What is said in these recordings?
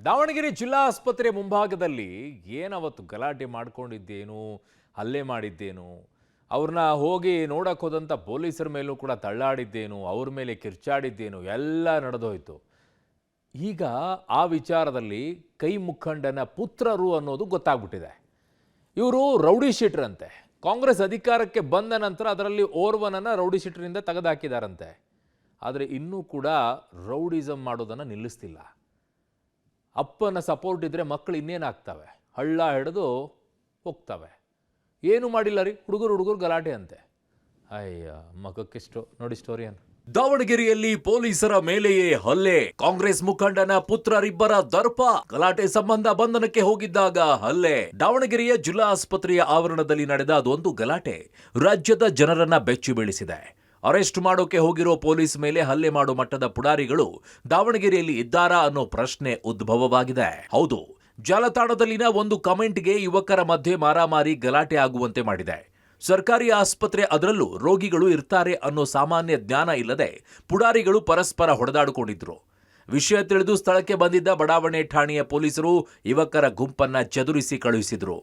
ದಾವಣಗೆರೆ ಜಿಲ್ಲಾ ಆಸ್ಪತ್ರೆ ಮುಂಭಾಗದಲ್ಲಿ ಏನವತ್ತು ಗಲಾಟೆ ಮಾಡ್ಕೊಂಡಿದ್ದೇನು, ಹಲ್ಲೆ ಮಾಡಿದ್ದೇನು, ಅವ್ರನ್ನ ಹೋಗಿ ನೋಡಕ್ಕೆ ಹೋದಂಥ ಪೊಲೀಸರ ಮೇಲೂ ಕೂಡ ತಳ್ಳಾಡಿದ್ದೇನು, ಅವ್ರ ಮೇಲೆ ಕಿರ್ಚಾಡಿದ್ದೇನು ಎಲ್ಲ ನಡೆದೋಯ್ತು. ಈಗ ಆ ವಿಚಾರದಲ್ಲಿ ಕೈ ಮುಖಂಡನ ಪುತ್ರರು ಅನ್ನೋದು ಗೊತ್ತಾಗ್ಬಿಟ್ಟಿದೆ. ಇವರು ರೌಡಿ ಶೀಟ್ರಂತೆ. ಕಾಂಗ್ರೆಸ್ ಅಧಿಕಾರಕ್ಕೆ ಬಂದ ನಂತರ ಅದರಲ್ಲಿ ಓರ್ವನನ್ನು ರೌಡಿ ಶೀಟ್ರಿಂದ ತೆಗೆದುಹಾಕಿದಾರಂತೆ. ಆದರೆ ಇನ್ನೂ ಕೂಡ ರೌಡಿಸಮ್ ಮಾಡೋದನ್ನು ನಿಲ್ಲಿಸ್ತಿಲ್ಲ. ಅಪ್ಪನ ಸಪೋರ್ಟ್ ಇದ್ದರೆ ಮಕ್ಕಳು ಇನ್ನೇನಾಗ್ತವೆ, ಹಳ್ಳ ಹಿಡಿದು ಹೋಗ್ತವೆ. ಏನು ಮಾಡಿಲ್ಲ ರೀ, ಹುಡುಗರು ಗಲಾಟೆ ಅಂತೆ. ಅಯ್ಯ ಮಗಕ್ಕೆಷ್ಟು ನೋಡಿ ಸ್ಟೋರಿಯನ್ನು. ದಾವಣಗೆರೆಯಲ್ಲಿ ಪೊಲೀಸರ ಮೇಲೆಯೇ ಹಲ್ಲೆ, ಕಾಂಗ್ರೆಸ್ ಮುಖಂಡನ ಪುತ್ರರಿಬ್ಬರ ದರ್ಪ, ಗಲಾಟೆ ಸಂಬಂಧ ಬಂಧನಕ್ಕೆ ಹೋಗಿದ್ದಾಗ ಹಲ್ಲೆ. ದಾವಣಗೆರೆಯ ಜಿಲ್ಲಾ ಆಸ್ಪತ್ರೆಯ ಆವರಣದಲ್ಲಿ ನಡೆದ ಅದೊಂದು ಗಲಾಟೆ ರಾಜ್ಯದ ಜನರನ್ನ ಬೆಚ್ಚಿ ಬೀಳಿಸಿದೆ. ಅರೆಸ್ಟ್ ಮಾಡೋಕೆ ಹೋಗಿರೋ ಪೊಲೀಸ್ ಮೇಲೆ ಹಲ್ಲೆ ಮಾಡೋ ಮಟ್ಟದ ಪುಡಾರಿಗಳು ದಾವಣಗೆರೆಯಲ್ಲಿ ಇದ್ದಾರಾ ಅನ್ನೋ ಪ್ರಶ್ನೆ ಉದ್ಭವವಾಗಿದೆ. ಹೌದು, ಜಾಲತಾಣದಲ್ಲಿನ ಒಂದು ಕಮೆಂಟ್ಗೆ ಯುವಕರ ಮಧ್ಯೆ ಮಾರಾಮಾರಿ ಗಲಾಟೆ ಆಗುವಂತೆ ಮಾಡಿದೆ. ಸರ್ಕಾರಿ ಆಸ್ಪತ್ರೆ, ಅದರಲ್ಲೂ ರೋಗಿಗಳು ಇರ್ತಾರೆ ಅನ್ನೋ ಸಾಮಾನ್ಯ ಜ್ಞಾನ ಇಲ್ಲದೆ ಪುಡಾರಿಗಳು ಪರಸ್ಪರ ಹೊಡೆದಾಡಿಕೊಂಡಿದ್ರು. ವಿಷಯ ತಿಳಿದು ಸ್ಥಳಕ್ಕೆ ಬಂದಿದ್ದ ಬಡಾವಣೆ ಠಾಣೆಯ ಪೊಲೀಸರು ಯುವಕರ ಗುಂಪನ್ನ ಚದುರಿಸಿ ಕಳುಹಿಸಿದ್ರು.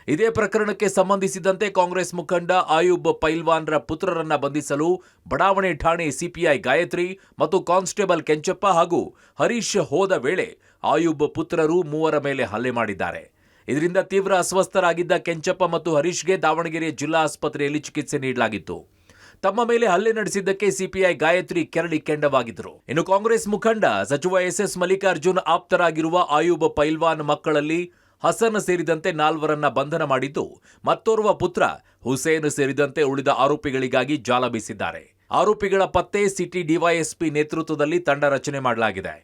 ಇದೇ ಪ್ರಕರಣಕ್ಕೆ ಸಂಬಂಧಿಸಿದಂತೆ ಕಾಂಗ್ರೆಸ್ ಮುಖಂಡ ಆಯೂಬ್ ಪೈಲ್ವಾನ್ರ ಪುತ್ರರನ್ನ ಬಂಧಿಸಲು ಬಡಾವಣೆ ಠಾಣೆ ಸಿಪಿಐ ಗಾಯತ್ರಿ ಮತ್ತು ಕಾನ್ಸ್ಟೇಬಲ್ ಕೆಂಚಪ್ಪ ಹಾಗೂ ಹರೀಶ್ ಹೋದ ವೇಳೆ ಆಯೂಬ್ ಪುತ್ರರು ಮೂವರ ಮೇಲೆ ಹಲ್ಲೆ ಮಾಡಿದ್ದಾರೆ. ಇದರಿಂದ ತೀವ್ರ ಅಸ್ವಸ್ಥರಾಗಿದ್ದ ಕೆಂಚಪ್ಪ ಮತ್ತು ಹರೀಶ್ಗೆ ದಾವಣಗೆರೆ ಜಿಲ್ಲಾ ಆಸ್ಪತ್ರೆಯಲ್ಲಿ ಚಿಕಿತ್ಸೆ ನೀಡಲಾಗಿತ್ತು. ತಮ್ಮ ಮೇಲೆ ಹಲ್ಲೆ ನಡೆಸಿದ್ದಕ್ಕೆ ಸಿಪಿಐ ಗಾಯತ್ರಿ ಕೆರಳಿ ಕೆಂಡವಾಗಿದ್ದರು. ಇನ್ನು ಕಾಂಗ್ರೆಸ್ ಮುಖಂಡ ಸಚಿವ ಎಸ್ ಮಲ್ಲಿಕಾರ್ಜುನ್ ಆಪ್ತರಾಗಿರುವ ಆಯೂಬ್ ಪೈಲ್ವಾನ್ ಮಕ್ಕಳಲ್ಲಿ ಹಸನ್ ಸೇರಿದಂತೆ 4ರನ್ನ ಬಂಧನ ಮಾಡಿದ್ದು, ಮತ್ತೋರ್ವ ಪುತ್ರ ಹುಸೇನ್ ಸೇರಿದಂತೆ ಉಳಿದ ಆರೋಪಿಗಳಿಗಾಗಿ ಜಾಲ ಬೀಸಿದ್ದಾರೆ. ಆರೋಪಿಗಳ ಪತ್ತೆ ಸಿಟಿ ಡಿವೈಎಸ್ಪಿ ನೇತೃತ್ವದಲ್ಲಿ ತಂಡ ರಚನೆ ಮಾಡಲಾಗಿದೆ.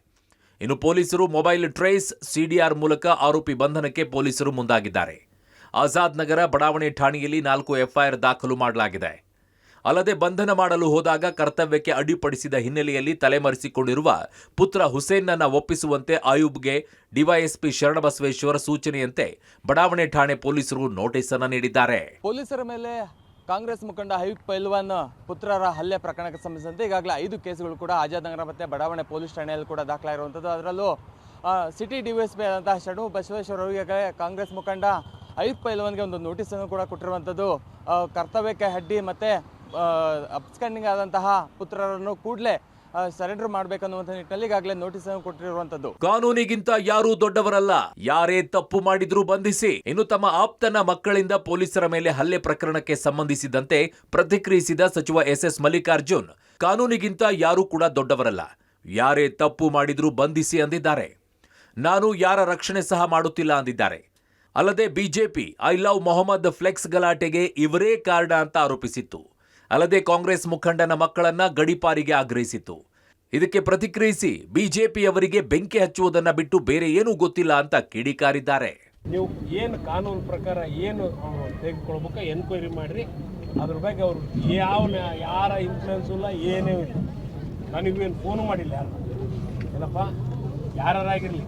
ಇನ್ನು ಪೊಲೀಸರು ಮೊಬೈಲ್ ಟ್ರೇಸ್, ಸಿಡಿಆರ್ ಮೂಲಕ ಆರೋಪಿ ಬಂಧನಕ್ಕೆ ಪೊಲೀಸರು ಮುಂದಾಗಿದ್ದಾರೆ. ಆಜಾದ್ ನಗರ ಬಡಾವಣೆ ಠಾಣೆಯಲ್ಲಿ 4 ಎಫ್ಐಆರ್ ದಾಖಲು ಮಾಡಲಾಗಿದೆ. ಅಲ್ಲದೆ ಬಂಧನ ಮಾಡಲು ಹೋದಾಗ ಕರ್ತವ್ಯಕ್ಕೆ ಅಡ್ಡಿಪಡಿಸಿದ ಹಿನ್ನೆಲೆಯಲ್ಲಿ ತಲೆಮರೆಸಿಕೊಂಡಿರುವ ಪುತ್ರ ಹುಸೇನ್ನನ್ನ ಒಪ್ಪಿಸುವಂತೆ ಆಯೂಬ್ಗೆ ಡಿವೈಎಸ್ಪಿ ಶರಣಬಸವೇಶ್ವರ ಸೂಚನೆಯಂತೆ ಬಡಾವಣೆ ಠಾಣೆ ಪೊಲೀಸರು ನೋಟಿಸ್ ಅನ್ನು ನೀಡಿದ್ದಾರೆ. ಪೊಲೀಸರ ಮೇಲೆ ಕಾಂಗ್ರೆಸ್ ಮುಖಂಡ ಆಯೂಬ್ ಪೈಲ್ವಾನ್ ಪುತ್ರರ ಹಲ್ಲೆ ಪ್ರಕರಣಕ್ಕೆ ಸಂಬಂಧಿಸಿದಂತೆ ಈಗಾಗಲೇ 5 ಕೇಸುಗಳು ಕೂಡ ಆಜಾದ್ ನಗರ ಮತ್ತು ಬಡಾವಣೆ ಪೊಲೀಸ್ ಠಾಣೆಯಲ್ಲಿ ಕೂಡ ದಾಖಲಾಗಿರುವಂಥದ್ದು. ಅದರಲ್ಲೂ ಸಿಟಿ ಡಿವೈಎಸ್ಪಿ ಆದಂತಹ ಶರಣಬಸವೇಶ್ವರ ಅವರಿಗೆ ಕಾಂಗ್ರೆಸ್ ಮುಖಂಡ ಆಯೂಬ್ ಪೈಲ್ವಾನ್ಗೆ ಒಂದು ನೋಟಿಸನ್ನು ಕೂಡ ಕೊಟ್ಟಿರುವಂಥದ್ದು. ಕರ್ತವ್ಯಕ್ಕೆ ಅಡ್ಡಿ ಮತ್ತು ಅಬ್ಸ್ಕಂಡಿಂಗ್ ಆದಂತಹ ಪುತ್ರರನ್ನು ಕೂಡಲೇ ಸರೆಂಡರ್ ಮಾಡಬೇಕನ್ನುವಂಥ ನಿಟ್ಟಿನಲ್ಲಿ ಈಗಾಗಲೇ ನೋಟಿಸ್ ಅನ್ನು ಕೊಟ್ಟಿರುವಂತದ್ದು. ಕಾನೂನಿಗಿಂತ ಯಾರೂ ದೊಡ್ಡವರಲ್ಲ, ಯಾರೇ ತಪ್ಪು ಮಾಡಿದ್ರೂ ಬಂಧಿಸಿ. ಇನ್ನು ತಮ್ಮ ಆಪ್ತನ ಮಕ್ಕಳಿಂದ ಪೊಲೀಸರ ಮೇಲೆ ಹಲ್ಲೆ ಪ್ರಕರಣಕ್ಕೆ ಸಂಬಂಧಿಸಿದಂತೆ ಪ್ರತಿಕ್ರಿಯಿಸಿದ ಸಚಿವ ಎಸ್ ಮಲ್ಲಿಕಾರ್ಜುನ್, ಕಾನೂನಿಗಿಂತ ಯಾರೂ ಕೂಡ ದೊಡ್ಡವರಲ್ಲ, ಯಾರೇ ತಪ್ಪು ಮಾಡಿದ್ರೂ ಬಂಧಿಸಿ ಅಂದಿದ್ದಾರೆ. ನಾನು ಯಾರ ರಕ್ಷಣೆ ಸಹ ಮಾಡುತ್ತಿಲ್ಲ ಅಂದಿದ್ದಾರೆ. ಅಲ್ಲದೆ BJP I love Mohammad flex ಗಲಾಟೆಗೆ ಇವರೇ ಕಾರಣ ಅಂತ ಆರೋಪಿಸಿತ್ತು. ಅಲ್ಲದೆ ಕಾಂಗ್ರೆಸ್ ಮುಖಂಡನ ಮಕ್ಕಳನ್ನ ಗಡೀಪಾರಿಗೆ ಆಗ್ರಹಿಸಿತ್ತು. ಇದಕ್ಕೆ ಪ್ರತಿಕ್ರಿಯಿಸಿ ಬಿಜೆಪಿಯವರಿಗೆ ಬೆಂಕಿ ಹಚ್ಚುವುದನ್ನ ಬಿಟ್ಟು ಬೇರೆ ಏನೂ ಗೊತ್ತಿಲ್ಲ ಅಂತ ಕಿಡಿಕಾರಿದ್ದಾರೆ. ನೀವು ಏನು ಕಾನೂನು ಪ್ರಕಾರ ಏನು ತೆಗೆದುಕೊಳ್ಬೇಕು ಎನ್ಕ್ವೈರಿ ಮಾಡಿರಿ. ಅದ್ರ ಬಗ್ಗೆ ಅವರು ಯಾರ ಇನ್ಫ್ಲುಯೆನ್ಸ್ ಇಲ್ಲ, ಏನೇ ಇಲ್ಲ. ನನಗೇನು ಫೋನು ಮಾಡಿಲ್ಲ ಯಾರು, ಏನಪ್ಪ ಯಾರಾಗಿರಲಿ,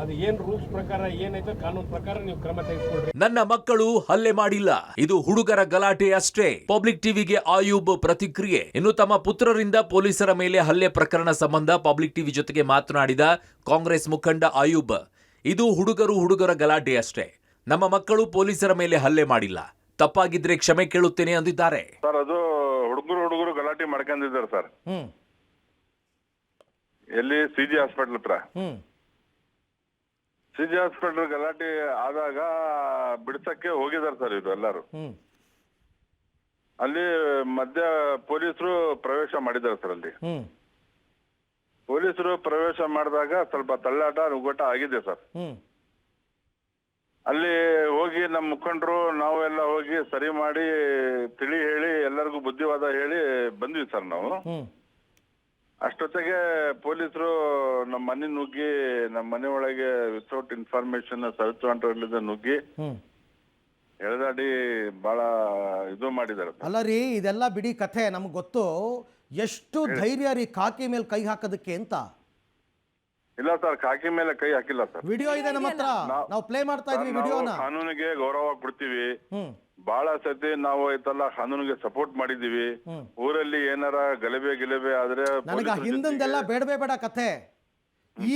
ಅದು ಏನು ರೂಲ್ಸ್ ಪ್ರಕಾರ ಏನೈತೆ ಕಾನೂನು ಪ್ರಕಾರ ನೀವು ಕ್ರಮ ತೆಗೆದುಕೊಳ್ಳ್ರಿ. ನನ್ನ ಮಕ್ಕಳು ಹಲ್ಲೆ ಮಾಡಿಲ್ಲ, ಇದು ಹುಡುಗರ ಗಲಾಟೆ ಅಷ್ಟೇ. ಪಬ್ಲಿಕ್ ಟಿವಿಗೆ ಆಯೂಬ್ ಪ್ರತಿಕ್ರಿಯೆ. ಇನ್ನು ತಮ್ಮ ಪುತ್ರರಿಂದ ಪೊಲೀಸರ ಮೇಲೆ ಹಲ್ಲೆ ಪ್ರಕರಣ ಸಂಬಂಧ ಪಬ್ಲಿಕ್ ಟಿವಿ ಜೊತೆಗೆ ಮಾತನಾಡಿದ ಕಾಂಗ್ರೆಸ್ ಮುಖಂಡ ಆಯೂಬ್, ಇದು ಹುಡುಗರ ಗಲಾಟೆ ಅಷ್ಟೇ. ನಮ್ಮ ಮಕ್ಕಳು ಪೊಲೀಸರ ಮೇಲೆ ಹಲ್ಲೆ ಮಾಡಿಲ್ಲ, ತಪ್ಪಾಗಿದ್ರೆ ಕ್ಷಮೆ ಕೇಳುತ್ತೇನೆ ಅಂದಿದ್ದಾರೆ. ಸರ್, ಅದು ಹುಡುಗರು ಗಲಾಟೆ ಮಾಡ್ಕೊಂಡಿದ್ದಾರೆ ಸರ್. ಎಲ್ಲಿ ಸಿಜಿ ಹಾಸ್ಪಿಟಲ್ ಹತ್ರ. ಸಿಜಿ ಹಾಸ್ಪಿಟಲ್ ಗಲಾಟೆ ಆದಾಗ ಬಿಡ್ಸಕ್ಕೆ ಹೋಗಿದ್ದಾರೆ ಸರ್ ಇವರು ಎಲ್ಲರೂ. ಅಲ್ಲಿ ಮಧ್ಯ ಪೊಲೀಸರು ಪ್ರವೇಶ ಮಾಡಿದ್ದಾರೆ ಸರ್. ಅಲ್ಲಿ ಪೊಲೀಸರು ಪ್ರವೇಶ ಮಾಡಿದಾಗ ಸ್ವಲ್ಪ ತಳ್ಳಾಟ ನುಗ್ಗಟ ಆಗಿದೆ ಸರ್. ಅಲ್ಲಿ ಹೋಗಿ ನಮ್ಮ ಮುಖಂಡರು ನಾವೆಲ್ಲ ಹೋಗಿ ಸರಿ ಮಾಡಿ ತಿಳಿ ಹೇಳಿ ಎಲ್ಲರಿಗೂ ಬುದ್ಧಿವಾದ ಹೇಳಿ ಬಂದ್ವಿ ಸರ್ ನಾವು. ಅಷ್ಟೊತ್ತಿಗೆ ಪೊಲೀಸರು ನಮ್ಮ ಮನೆ ನುಗ್ಗಿ, ನಮ್ಮ ಮನೆ ಒಳಗೆ ವಿತೌಟ್ ಇನ್ಫಾರ್ಮೇಶನ್ ಸರ್ಚ್ ವಾರೆಂಟ್ ನುಗ್ಗಿ ಎಳೆದಾಡಿ ಬಹಳ ಇದು ಮಾಡಿದ್ದಾರೆ. ಅಲ್ಲ ರೀ, ಇದೆಲ್ಲ ಬಿಡಿ ಕಥೆ, ನಮ್ಗೆ ಗೊತ್ತು. ಎಷ್ಟು ಧೈರ್ಯ ರೀ ಕಾಕಿ ಮೇಲೆ ಕೈ ಹಾಕೋದಕ್ಕೆ ಅಂತ? ಇಲ್ಲ ಸರ್, ಕಾಕಿ ಮೇಲೆ ಕೈ ಹಾಕಿಲ್ಲ ಸರ್. ವಿಡಿಯೋ ಇದೆ ನಮ್ಮ ಹತ್ರ, ನಾವು ಪ್ಲೇ ಮಾಡ್ತಾ ಇದೀವಿ ವಿಡಿಯೋನ. ಕಾನೂನಿಗೆ ಗೌರವ ಕೊಡ್ತೀವಿ. ಬಹಳ ಸತಿ ನಾವು ಐತಲ್ಲ ಕಾನೂನಿಗೆ ಸಪೋರ್ಟ್ ಮಾಡಿದೀವಿ. ಊರಲ್ಲಿ ಏನಾರ ಗಲಭೆ ಆದ್ರೆ ನನಗೆ ಹಿಂದೆಲ್ಲ ಬೇಡವೇ ಬೇಡ ಕಥೆ.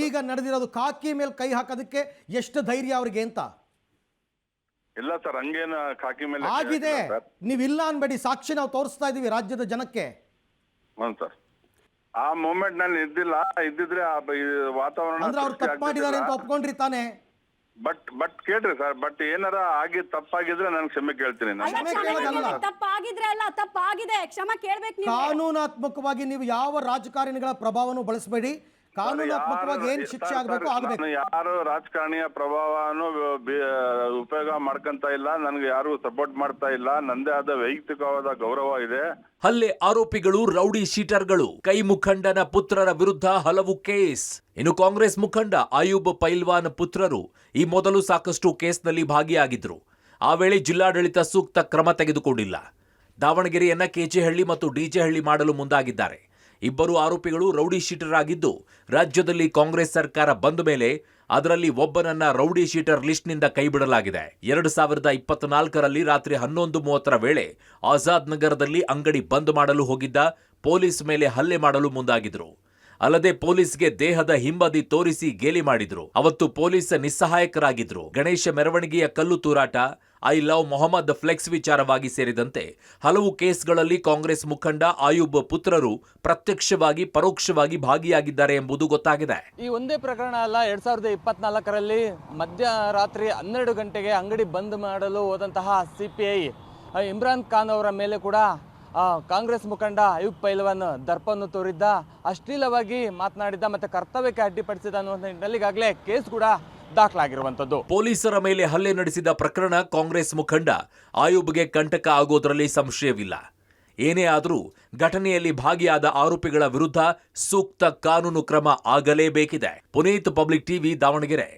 ಈಗ ನಡೆದಿರೋದು ಕಾಕಿ ಮೇಲೆ ಕೈ ಹಾಕೋದಕ್ಕೆ ಎಷ್ಟು ಧೈರ್ಯ ಅವ್ರಿಗೆ ಅಂತ ಇಲ್ಲ ಸರ್, ಹಂಗೇನ ಕಾಕಿ ಮೇಲೆ ಆಗಿದೆ. ಸರ್. ನೀವಿಲ್ಲ ಅನ್ಬೇಡಿ, ಸಾಕ್ಷಿ ನಾವು ತೋರಿಸ್ತಾ ಇದೀವಿ ರಾಜ್ಯದ ಜನಕ್ಕೆ. ಹ್ಞೂ ಸರ್, ಆ ಮೂಮೆಂಟ್ ನಲ್ಲಿ ಇದ್ದಿದ್ರೆ ಆ ವಾತಾವರಣ ಅಂದ್ರೆ ಅವ್ರು ತಪ್ಪು ಮಾಡಿದ್ದಾರೆ ಅಂತ ಒಪ್ಕೊಂಡ್ರಿ ತಾನೆ? ಬಟ್ ಕೇಳ್ರಿ ಸರ್, ಬಟ್ ಏನಾರ ಆಗಿ ತಪ್ಪಾಗಿದ್ರೆ ನಾನು ಕ್ಷಮೆ ಕೇಳ್ತೀನಿ ನಾನು. ಕ್ಷಮೆ ಕೇಳೋದಲ್ಲ. ತಪ್ಪಾಗಿದ್ರೆ ಅಲ್ಲ, ತಪ್ಪಾಗಿದೆ, ಕ್ಷಮೆ ಕೇಳ್ಬೇಕು ನೀವು. ಕಾನೂನಾತ್ಮಕವಾಗಿ ನೀವು ಯಾವ ರಾಜಕಾರಣಿಗಳ ಪ್ರಭಾವನೂ ಬಳಸಬೇಡಿ. ಕಾನೂನಾತ್ಮಕವಾಗಿ ಏನ್ ಶಿಕ್ಷೆ ಆಗಬೇಕು ಆಗಬೇಕು. ನಾನು ಯಾರು ರಾಜಕಾರಣಿಯ ಪ್ರಭಾವನು ಉಪಯೋಗ ಮಾಡ್ಕೊಂತ ಇಲ್ಲ, ನನಗೆ ಯಾರು ಸಪೋರ್ಟ್ ಮಾಡ್ತಾ ಇಲ್ಲ. ನಂದೇ ಆದ ವೈಯಕ್ತಿಕವಾದ ಗೌರವ ಇದೆ. ಹಲ್ಲೆ ಆರೋಪಿಗಳು ರೌಡಿ ಶೀಟರ್ಗಳು. ಕೈ ಮುಖಂಡನ ಪುತ್ರರ ವಿರುದ್ಧ ಹಲವು ಕೇಸ್. ಇನ್ನು ಕಾಂಗ್ರೆಸ್ ಮುಖಂಡ ಆಯೂಬ್ ಪೈಲ್ವಾನ್ ಪುತ್ರರು ಈ ಮೊದಲು ಸಾಕಷ್ಟು ಕೇಸ್ನಲ್ಲಿ ಭಾಗಿಯಾಗಿದ್ರು. ಆ ವೇಳೆ ಜಿಲ್ಲಾಡಳಿತ ಸೂಕ್ತ ಕ್ರಮ ತೆಗೆದುಕೊಂಡಿಲ್ಲ. ದಾವಣಗೆರೆಯನ್ನ ಕೆಜೆಹಳ್ಳಿ ಮತ್ತು ಡಿಜೆಹಳ್ಳಿ ಮಾಡಲು ಮುಂದಾಗಿದ್ದಾರೆ. ಇಬ್ಬರು ಆರೋಪಿಗಳು ರೌಡಿ ಶೀಟರ್ ಆಗಿದ್ದು, ರಾಜ್ಯದಲ್ಲಿ ಕಾಂಗ್ರೆಸ್ ಸರ್ಕಾರ ಬಂದ ಮೇಲೆ ಅದರಲ್ಲಿ ಒಬ್ಬನನ್ನ ರೌಡಿ ಶೀಟರ್ ಲಿಸ್ಟ್ನಿಂದ ಕೈಬಿಡಲಾಗಿದೆ. 2024ರಲ್ಲಿ ರಾತ್ರಿ 11:30 ವೇಳೆ ಆಜಾದ್ ನಗರದಲ್ಲಿ ಅಂಗಡಿ ಬಂದ್ ಮಾಡಲು ಹೋಗಿದ್ದ ಪೊಲೀಸ್ ಮೇಲೆ ಹಲ್ಲೆ ಮಾಡಲು ಮುಂದಾಗಿದ್ರು. ಅಲ್ಲದೆ ಪೊಲೀಸ್ಗೆ ದೇಹದ ಹಿಂಬದಿ ತೋರಿಸಿ ಗೇಲಿ ಮಾಡಿದ್ರು. ಅವತ್ತು ಪೊಲೀಸ್ ನಿಸ್ಸಹಾಯಕರಾಗಿದ್ರು. ಗಣೇಶ ಮೆರವಣಿಗೆಯ ಕಲ್ಲು ತೂರಾಟ, ಐ ಲವ್ ಮೊಹಮ್ಮದ್ ಫ್ಲೆಕ್ಸ್ ವಿಚಾರವಾಗಿ ಸೇರಿದಂತೆ ಹಲವು ಕೇಸ್ಗಳಲ್ಲಿ ಕಾಂಗ್ರೆಸ್ ಮುಖಂಡ ಆಯೂಬ್ ಪುತ್ರರು ಪ್ರತ್ಯಕ್ಷವಾಗಿ ಪರೋಕ್ಷವಾಗಿ ಭಾಗಿಯಾಗಿದ್ದಾರೆ ಎಂಬುದು ಗೊತ್ತಾಗಿದೆ. ಈ ಒಂದೇ ಪ್ರಕರಣ ಅಲ್ಲ, 2024ರಲ್ಲಿ ಮಧ್ಯರಾತ್ರಿ 12 ಗಂಟೆಗೆ ಅಂಗಡಿ ಬಂದ್ ಮಾಡಲು ಹೋದಂತಹ CPI ಇಮ್ರಾನ್ ಖಾನ್ ಅವರ ಮೇಲೆ ಕೂಡ ಕಾಂಗ್ರೆಸ್ ಮುಖಂಡ ಆಯೂಬ್ ಪೈಲ್ವಾನ್ ದರ್ಪವನ್ನು ತೋರಿದ್ದ, ಅಶ್ಲೀಲವಾಗಿ ಮಾತನಾಡಿದ್ದ ಮತ್ತು ಕರ್ತವ್ಯಕ್ಕೆ ಅಡ್ಡಿಪಡಿಸಿದ ಅನ್ನುವಂಥ ನಿಟ್ಟಿನಲ್ಲಿ ಈಗಾಗಲೇ ಕೇಸ್ ಕೂಡ ದಾಖಲಾಗಿರುವಂಥದ್ದು. ಪೊಲೀಸರ ಮೇಲೆ ಹಲ್ಲೆ ನಡೆಸಿದ ಪ್ರಕರಣ ಕಾಂಗ್ರೆಸ್ ಮುಖಂಡ ಆಯೂಬ್ಗೆ ಕಂಟಕ ಆಗೋದ್ರಲ್ಲಿ ಸಂಶಯವಿಲ್ಲ. ಏನೇ ಆದರೂ ಘಟನೆಯಲ್ಲಿ ಭಾಗಿಯಾದ ಆರೋಪಿಗಳ ವಿರುದ್ಧ ಸೂಕ್ತ ಕಾನೂನು ಕ್ರಮ ಆಗಲೇಬೇಕಿದೆ. Puneeth, public TV, Davanagere.